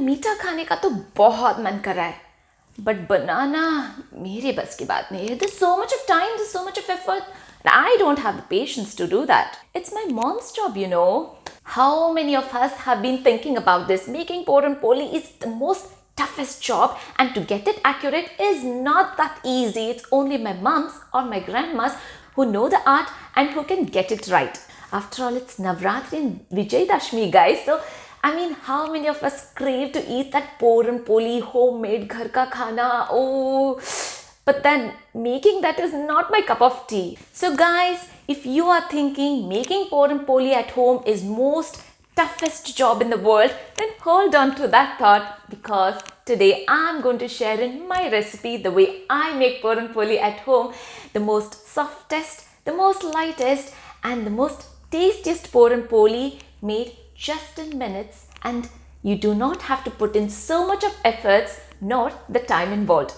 मीठा खाने का तो बहुत मन कर रहा है, बट बनाना मेरे बस की बात नहीं है. There's so much of time, there's so much of effort. I don't have the patience to do that. It's my mom's job, you know. How many of us have been thinking about this? Making puran poli is the most toughest job, and to get it accurate is not that easy. It's only my moms or my grandmas who know the art and who can get it right. After all, it's Navratri and Vijayadashmi, guys. So, I mean, how many of us crave to eat that puran poli, homemade ghar ka khana? Oh, but then making that is not my cup of tea. So, guys, if you are thinking making puran poli at home is most toughest job in the world, then hold on to that thought, because today I'm going to share in my recipe the way I make puran poli at home, the most softest, the most lightest, and the most tastiest puran poli made just in minutes, and you do not have to put in so much of efforts nor the time involved.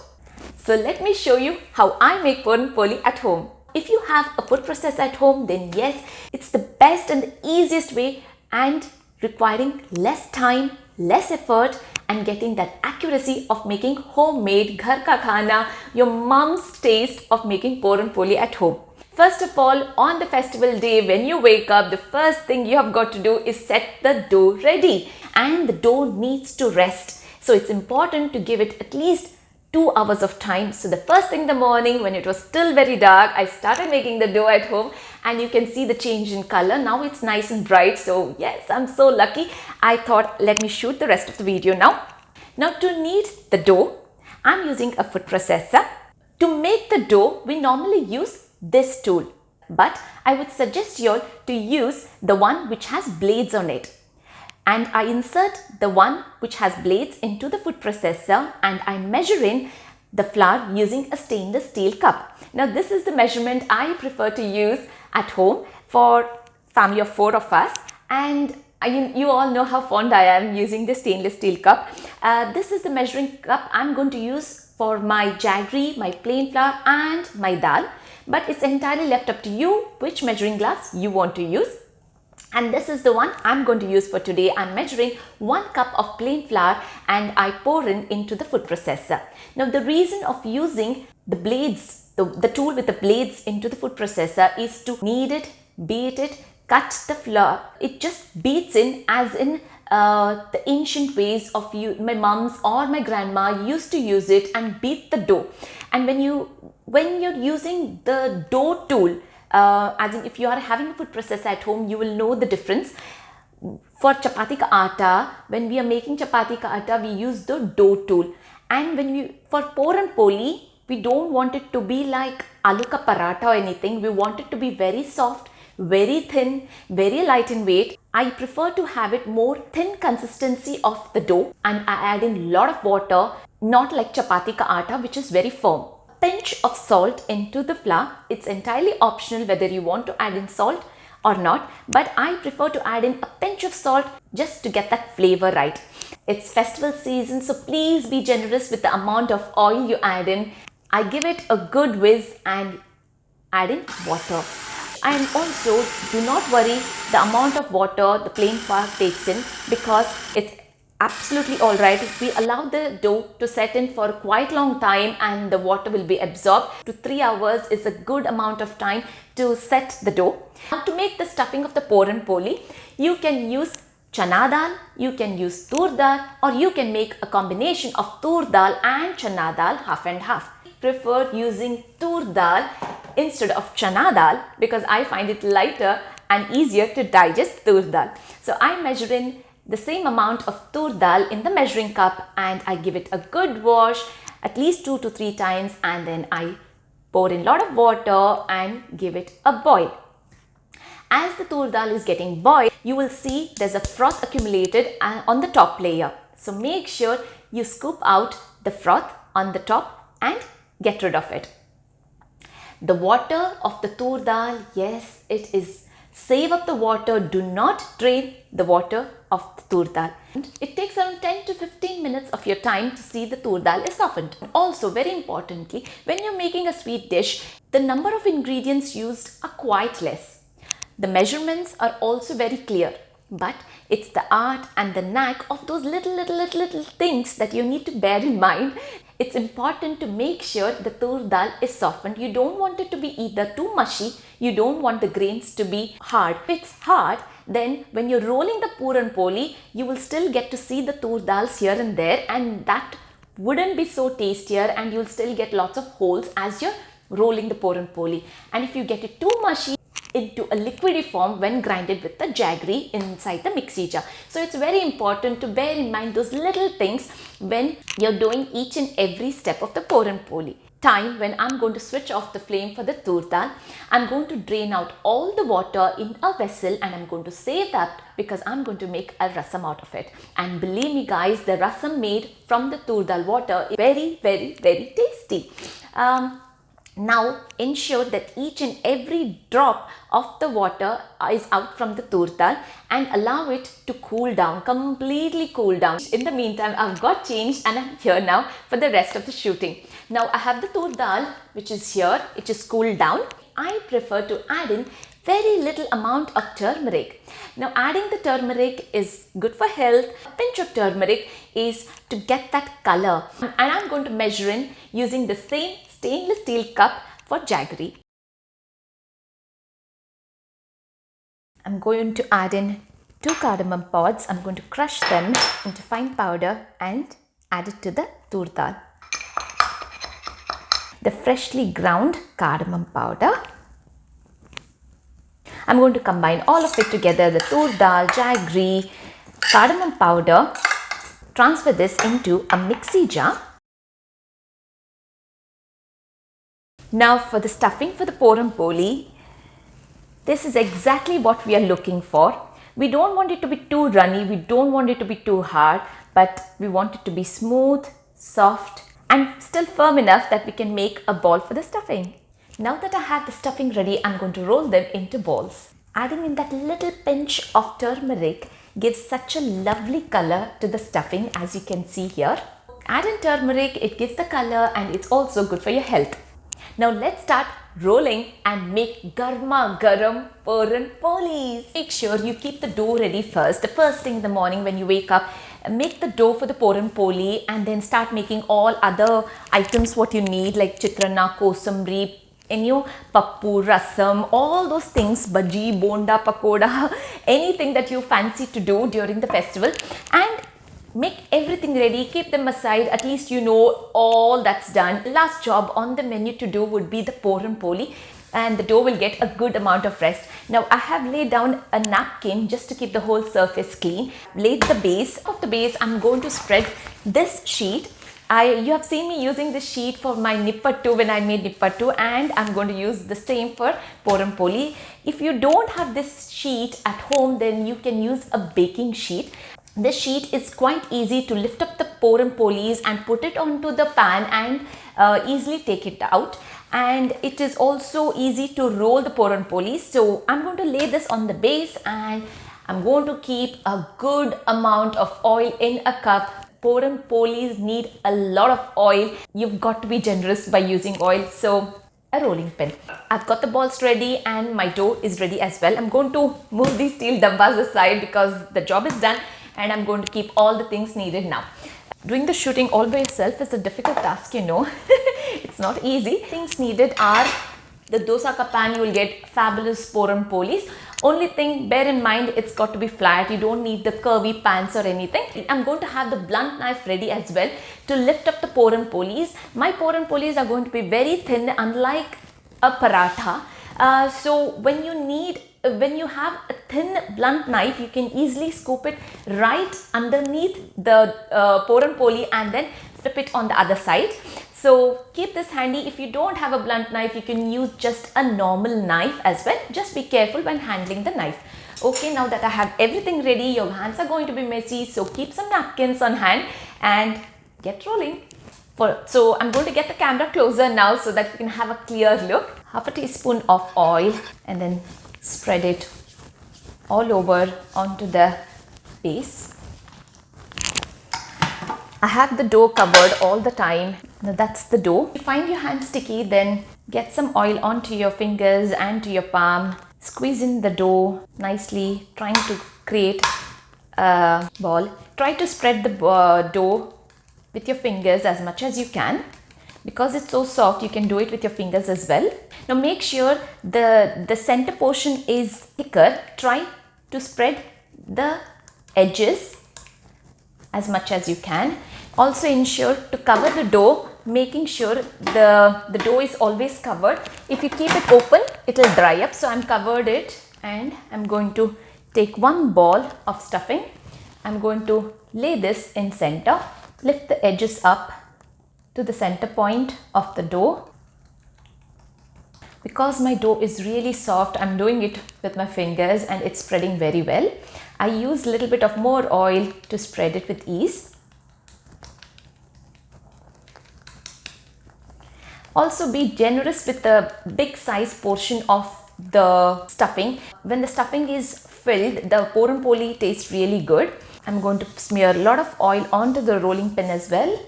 So let me show you how I make puran poli at home. If you have a food processor at home, then yes, it's the best and the easiest way, and requiring less time, less effort, and getting that accuracy of making homemade ghar ka khana, your mom's taste of making puran poli at home. First of all, on the festival day, when you wake up, the first thing you have got to do is set the dough ready, and the dough needs to rest. So it's important to give it at least 2 hours of time. So the first thing in the morning, when it was still very dark, I started making the dough at home, and you can see the change in color. Now it's nice and bright. So yes, I'm so lucky. I thought, let me shoot the rest of the video now. Now to knead the dough, I'm using a food processor. To make the dough, we normally use this tool, but I would suggest you all to use the one which has blades on it. And I insert the one which has blades into the food processor, and I measure in the flour using a stainless steel cup. Now this is the measurement I prefer to use at home for family of 4 of us, and you all know how fond I am using the stainless steel cup. This is the measuring cup I'm going to use for my jaggery, my plain flour, and my dal, but it's entirely left up to you which measuring glass you want to use. And this is the one I'm going to use for today. I'm measuring 1 cup of plain flour, and I pour into the food processor. Now the reason of using the blades, the tool with the blades into the food processor, is to knead it, beat it, cut the flour. It just beats in as in the ancient ways of my mom's or my grandma used to use it and beat the dough. And when you're using the dough tool, as in if you are having a food processor at home, you will know the difference. For chapati ka atta, when we are making chapati ka atta, we use the dough tool. And for puran poli, we don't want it to be like aloo ka paratha or anything. We want it to be very soft, very thin, very light in weight. I prefer to have it more thin consistency of the dough, and I add in lot of water, not like chapati ka atta, which is very firm. Pinch of salt into the flour. It's entirely optional whether you want to add in salt or not, but I prefer to add in a pinch of salt just to get that flavor right. It's festival season, so please be generous with the amount of oil you add in. I give it a good whiz and add in water. And also, do not worry the amount of water the plain flour takes in, because it's absolutely alright if we allow the dough to set in for quite long time and the water will be absorbed. 2 to 3 hours is a good amount of time to set the dough. Now to make the stuffing of the puran poli, you can use chana dal, you can use tur dal, or you can make a combination of tur dal and chana dal half and half. I prefer using tur dal instead of chana dal because I find it lighter and easier to digest tur dal. So I measure in the same amount of tur dal in the measuring cup, and I give it a good wash at least 2 to 3 times, and then I pour in a lot of water and give it a boil. As the tur dal is getting boiled, you will see there's a froth accumulated on the top layer. So make sure you scoop out the froth on the top and get rid of it. The water of the tur dal, yes, it is. Save up the water, do not drain the water of the tur dal. It takes around 10 to 15 minutes of your time to see the tur dal is softened. Also, very importantly, when you're making a sweet dish, the number of ingredients used are quite less. The measurements are also very clear. But it's the art and the knack of those little things that you need to bear in mind. It's important to make sure the tur dal is softened. You don't want it to be either too mushy, you don't want the grains to be hard. If it's hard, then when you're rolling the puran poli, you will still get to see the tur dals here and there, and that wouldn't be so tastier, and you'll still get lots of holes as you're rolling the puran poli. And if you get it too mushy, into a liquidy form when grinded with the jaggery inside the mixie jar. So it's very important to bear in mind those little things when you're doing each and every step of the puran poli. Time when I'm going to switch off the flame for the tur dal. I'm going to drain out all the water in a vessel, and I'm going to save that because I'm going to make a rasam out of it. And believe me guys, the rasam made from the tur dal water is very tasty. Now ensure that each and every drop of the water is out from the tur dal and allow it to cool down, completely cool down. In the meantime, I've got changed and I'm here now for the rest of the shooting. Now I have the tur dal which is here, it is cooled down. I prefer to add in very little amount of turmeric. Now adding the turmeric is good for health. A pinch of turmeric is to get that color, and I'm going to measure in using the same stainless steel cup for jaggery. I'm going to add in 2 cardamom pods. I'm going to crush them into fine powder and add it to the tur dal. The freshly ground cardamom powder. I'm going to combine all of it together, the tur dal, jaggery, cardamom powder. Transfer this into a mixie jar. Now for the stuffing for the puran poli, this is exactly what we are looking for. We don't want it to be too runny, we don't want it to be too hard, but we want it to be smooth, soft and still firm enough that we can make a ball for the stuffing. Now that I have the stuffing ready, I'm going to roll them into balls. Adding in that little pinch of turmeric gives such a lovely color to the stuffing, as you can see here. Add in turmeric, it gives the color and it's also good for your health. Now let's start rolling and make garma garam puran polis. Make sure you keep the dough ready first. The first thing in the morning when you wake up, make the dough for the puran poli and then start making all other items what you need like chitrana, kosamri, pappu, rasam, all those things, bhaji, bonda, pakoda, anything that you fancy to do during the festival, and make everything ready, keep them aside, at least you know all that's done. Last job on the menu to do would be the puran poli, and the dough will get a good amount of rest. Now I have laid down a napkin just to keep the whole surface clean. Laid the base. Of the base, I'm going to spread this sheet. You have seen me using this sheet for my nippattu when I made nippattu, and I'm going to use the same for puran poli. If you don't have this sheet at home, then you can use a baking sheet. This sheet is quite easy to lift up the puran polis and put it onto the pan and easily take it out. And it is also easy to roll the puran polis. So I'm going to lay this on the base and I'm going to keep a good amount of oil in a cup. Puran polis need a lot of oil. You've got to be generous by using oil. So a rolling pin. I've got the balls ready and my dough is ready as well. I'm going to move these steel dabbas aside because the job is done, and I'm going to keep all the things needed now. Doing the shooting all by yourself is a difficult task, you know. It's not easy. Things needed are the dosa ka pan. You will get fabulous puran polis. Only thing, bear in mind, it's got to be flat. You don't need the curvy pans or anything. I'm going to have the blunt knife ready as well to lift up the puran polis. My puran polis are going to be very thin, unlike a paratha. So when you have a thin blunt knife, you can easily scoop it right underneath the puran poli and then flip it on the other side. So keep this handy. If you don't have a blunt knife, you can use just a normal knife as well. Just be careful when handling the knife. Okay, now that I have everything ready, your hands are going to be messy, so keep some napkins on hand and get rolling. So I'm going to get the camera closer now so that you can have a clear look. Half a teaspoon of oil and then spread it all over onto the base. I have the dough covered all the time. Now that's the dough. If you find your hand sticky, then get some oil onto your fingers and to your palm. Squeeze in the dough nicely, trying to create a ball. Try to spread the dough with your fingers as much as you can. Because it's so soft, you can do it with your fingers as well. Now make sure the center portion is thicker. Try to spread the edges as much as you can. Also ensure to cover the dough, making sure the dough is always covered. If you keep it open, it will dry up. So I'm covered it, and I'm going to take one ball of stuffing. I'm going to lay this in center, lift the edges up to the center point of the dough. Because my dough is really soft, I'm doing it with my fingers and it's spreading very well. I use a little bit of more oil to spread it with ease. Also be generous with the big size portion of the stuffing. When the stuffing is filled, the puran poli tastes really good. I'm going to smear a lot of oil onto the rolling pin as well.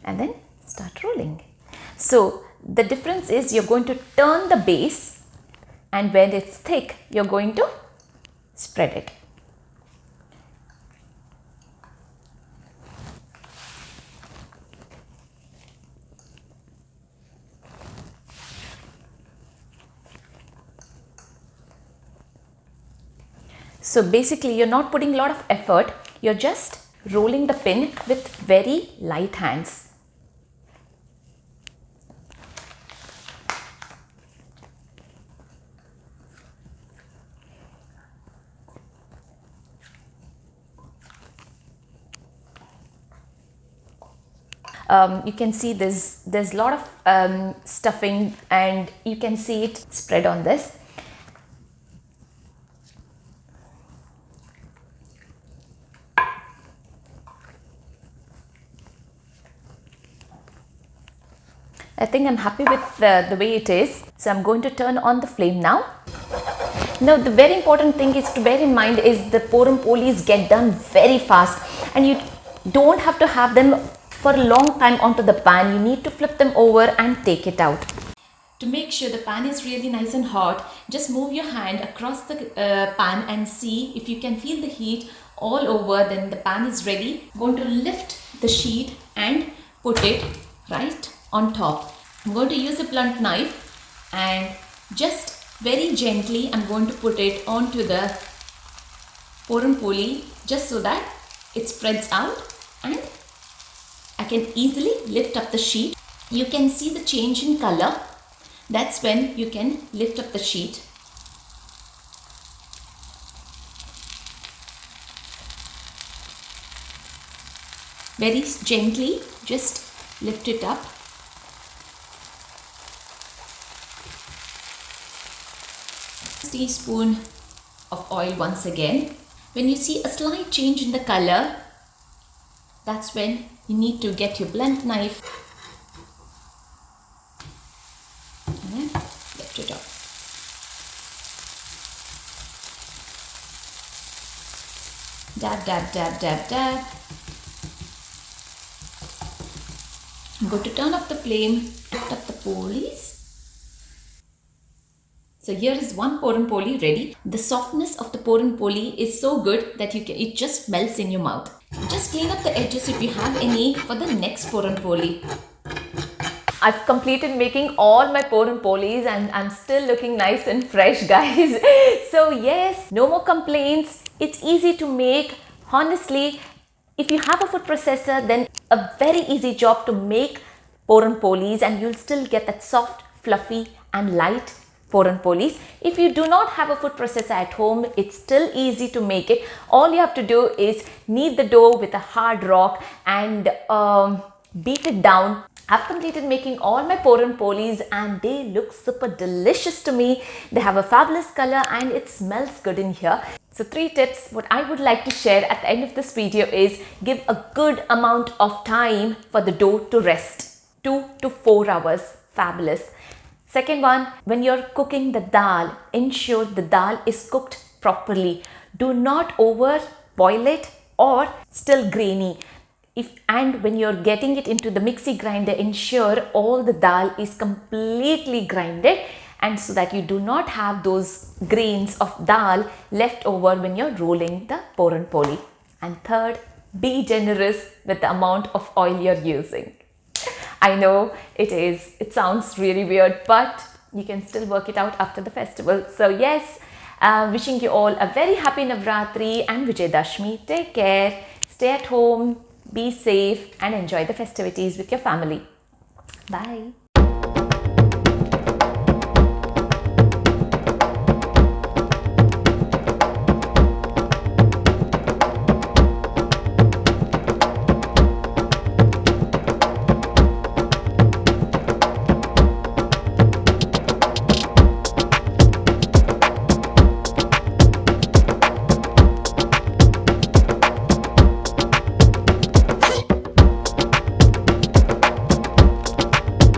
And then start rolling. So the difference is you're going to turn the base, and when it's thick, you're going to spread it. So basically you're not putting a lot of effort, you're just rolling the pin with very light hands. You can see there's a lot of stuffing, and you can see it spread on this. I think I'm happy with the way it is. So I'm going to turn on the flame now. Now the very important thing is to bear in mind is the puran polis get done very fast, and you don't have to have them for a long time onto the pan. You need to flip them over and take it out. To make sure the pan is really nice and hot, just move your hand across the pan and see if you can feel the heat all over. Then the pan is ready. I'm going to lift the sheet and put it right on top. I'm going to use a blunt knife and just very gently I'm going to put it onto the puran poli, just so that it spreads out and I can easily lift up the sheet. You can see the change in color. That's when you can lift up the sheet. Very gently, just lift it up. Teaspoon of oil once again. When you see a slight change in the color, that's when you need to get your blunt knife and then lift it up. Dab, dab, dab, dab, dab. I'm going to turn off the flame, lift up the polis. So here is one puran poli ready. The softness of the puran poli is so good that it just melts in your mouth. Just clean up the edges if you have any for the next puran poli. I've completed making all my puran polis and I'm still looking nice and fresh, guys. So yes, no more complaints. It's easy to make. Honestly, if you have a food processor, then a very easy job to make puran polis, and you'll still get that soft, fluffy and light puran polis. If you do not have a food processor at home, it's still easy to make it. All you have to do is knead the dough with a hard rock and beat it down. I've completed making all my puran polis and they look super delicious to me. They have a fabulous color and it smells good in here. So 3 tips what I would like to share at the end of this video is give a good amount of time for the dough to rest. 2 to 4 hours. Fabulous. Second one, when you're cooking the dal, ensure the dal is cooked properly. Do not over boil it or still grainy. And when you're getting it into the mixie grinder, ensure all the dal is completely grinded and so that you do not have those grains of dal left over when you're rolling the Puran Poli. And third, be generous with the amount of oil you're using. I know it sounds really weird, but you can still work it out after the festival. So yes, wishing you all a very happy Navratri and Vijayadashmi. Take care, stay at home, be safe and enjoy the festivities with your family. Bye.